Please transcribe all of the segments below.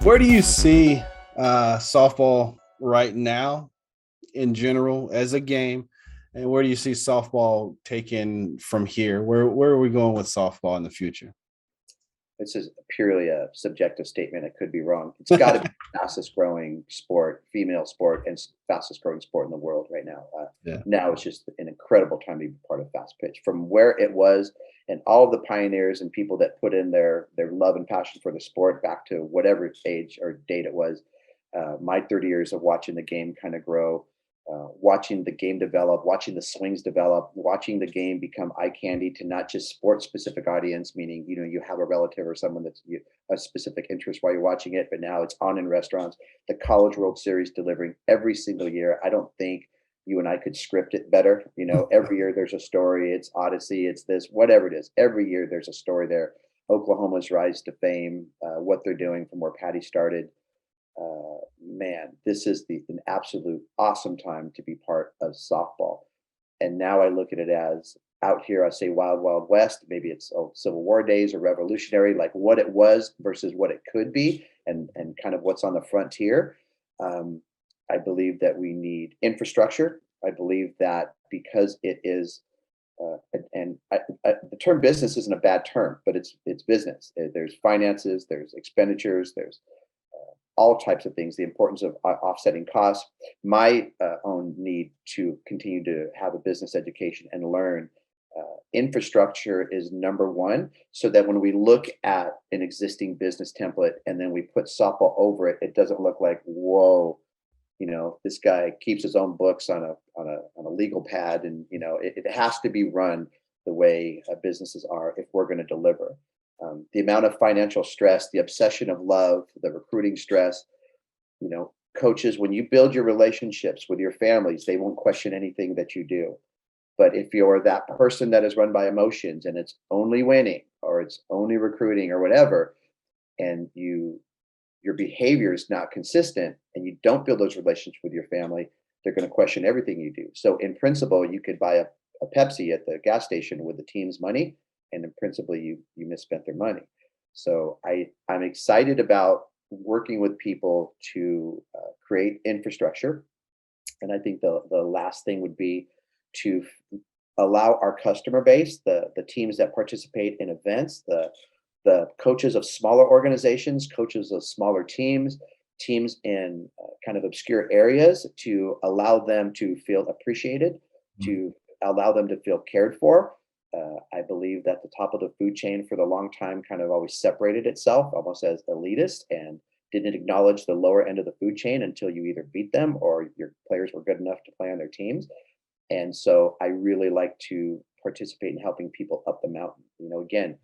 Where do you see softball right now in general as a game? And where do you see softball taken from here? Where are we going with softball in the future? This is purely a subjective statement. It could be wrong. It's got to be the fastest growing sport, female sport, and fastest growing sport in the world right now. Yeah. Now it's just an incredible time to be part of fast pitch. From where it was, and all of the pioneers and people that put in their love and passion for the sport back to whatever age or date it was. My 30 years of watching the game kind of grow, watching the game develop, watching the swings develop, watching the game become eye candy to not just sports specific audience, meaning you have a relative or someone that's a specific interest while you're watching it, but now it's on in restaurants. The College World Series delivering every single year. I don't think you and I could script it better. Every year there's a story. It's Odyssey. It's this, whatever it is. Every year there's a story there. Oklahoma's rise to fame, what they're doing from where Patty started. Man, this is an absolute awesome time to be part of softball. And now I look at it as out here, I say wild, wild west. Maybe it's Civil War days or revolutionary, like what it was versus what it could be, and kind of what's on the frontier. Um, I believe that we need infrastructure. I believe that because it is, the term business isn't a bad term, but it's business. There's finances, there's expenditures, there's all types of things, the importance of offsetting costs, my own need to continue to have a business education and learn. Infrastructure is number one, so that when we look at an existing business template and then we put softball over it, it doesn't look like, whoa, this guy keeps his own books on a legal pad, and it has to be run the way businesses are if we're going to deliver. The amount of financial stress, the obsession of love, the recruiting stress, coaches, when you build your relationships with your families, they won't question anything that you do. But if you're that person that is run by emotions and it's only winning or it's only recruiting or whatever, and your behavior is not consistent and you don't build those relationships with your family, they're going to question everything you do. So in principle, you could buy a Pepsi at the gas station with the team's money, and in principle you misspent their money. So I'm excited about working with people to create infrastructure, and I think the last thing would be to allow our customer base, the teams that participate in events, the coaches of smaller organizations, coaches of smaller teams, teams in kind of obscure areas, to allow them to feel appreciated, to allow them to feel cared for. I believe that the top of the food chain for the long time kind of always separated itself almost as elitist and didn't acknowledge the lower end of the food chain until you either beat them or your players were good enough to play on their teams. And so I really like to participate in helping people up the mountain. Again,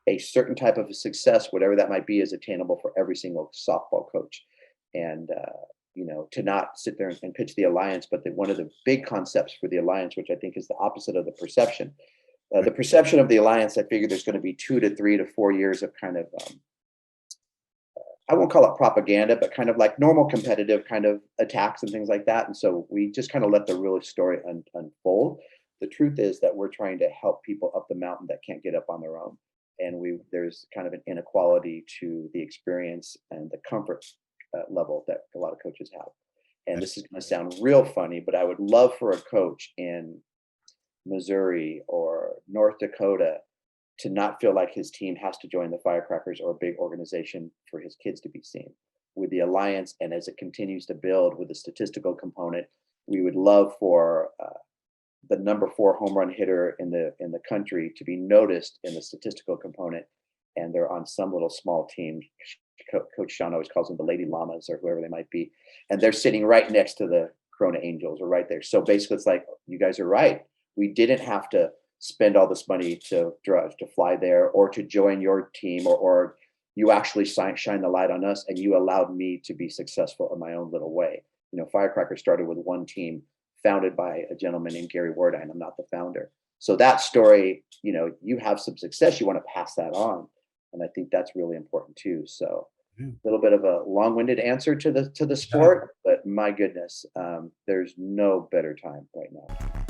a certain type of success, whatever that might be, is attainable for every single softball coach. And to not sit there and pitch the alliance, but one of the big concepts for the alliance, which I think is the opposite of the perception. The perception of the alliance, I figure there's going to be 2 to 3 to 4 years of kind of, I won't call it propaganda, but kind of like normal competitive kind of attacks and things like that. And so we just kind of let the real story unfold. The truth is that we're trying to help people up the mountain that can't get up on their own. And there's kind of an inequality to the experience and the comfort level that a lot of coaches have. And this is going to sound real funny, but I would love for a coach in Missouri or North Dakota to not feel like his team has to join the Firecrackers or a big organization for his kids to be seen. With the alliance, and as it continues to build with the statistical component, we would love for the number 4 home run hitter in the country to be noticed in the statistical component, and they're on some little small team. Coach Sean always calls them the Lady Llamas or whoever they might be, and they're sitting right next to the Corona Angels or right there. So basically, it's like, you guys are right. We didn't have to spend all this money to fly there or to join your team, or you actually shine the light on us and you allowed me to be successful in my own little way. Firecracker started with one team founded by a gentleman named Gary Wardine. I'm not the founder. So that story, you have some success, you want to pass that on. And I think that's really important too. So a little bit of a long-winded answer to the sport, but my goodness, there's no better time right now.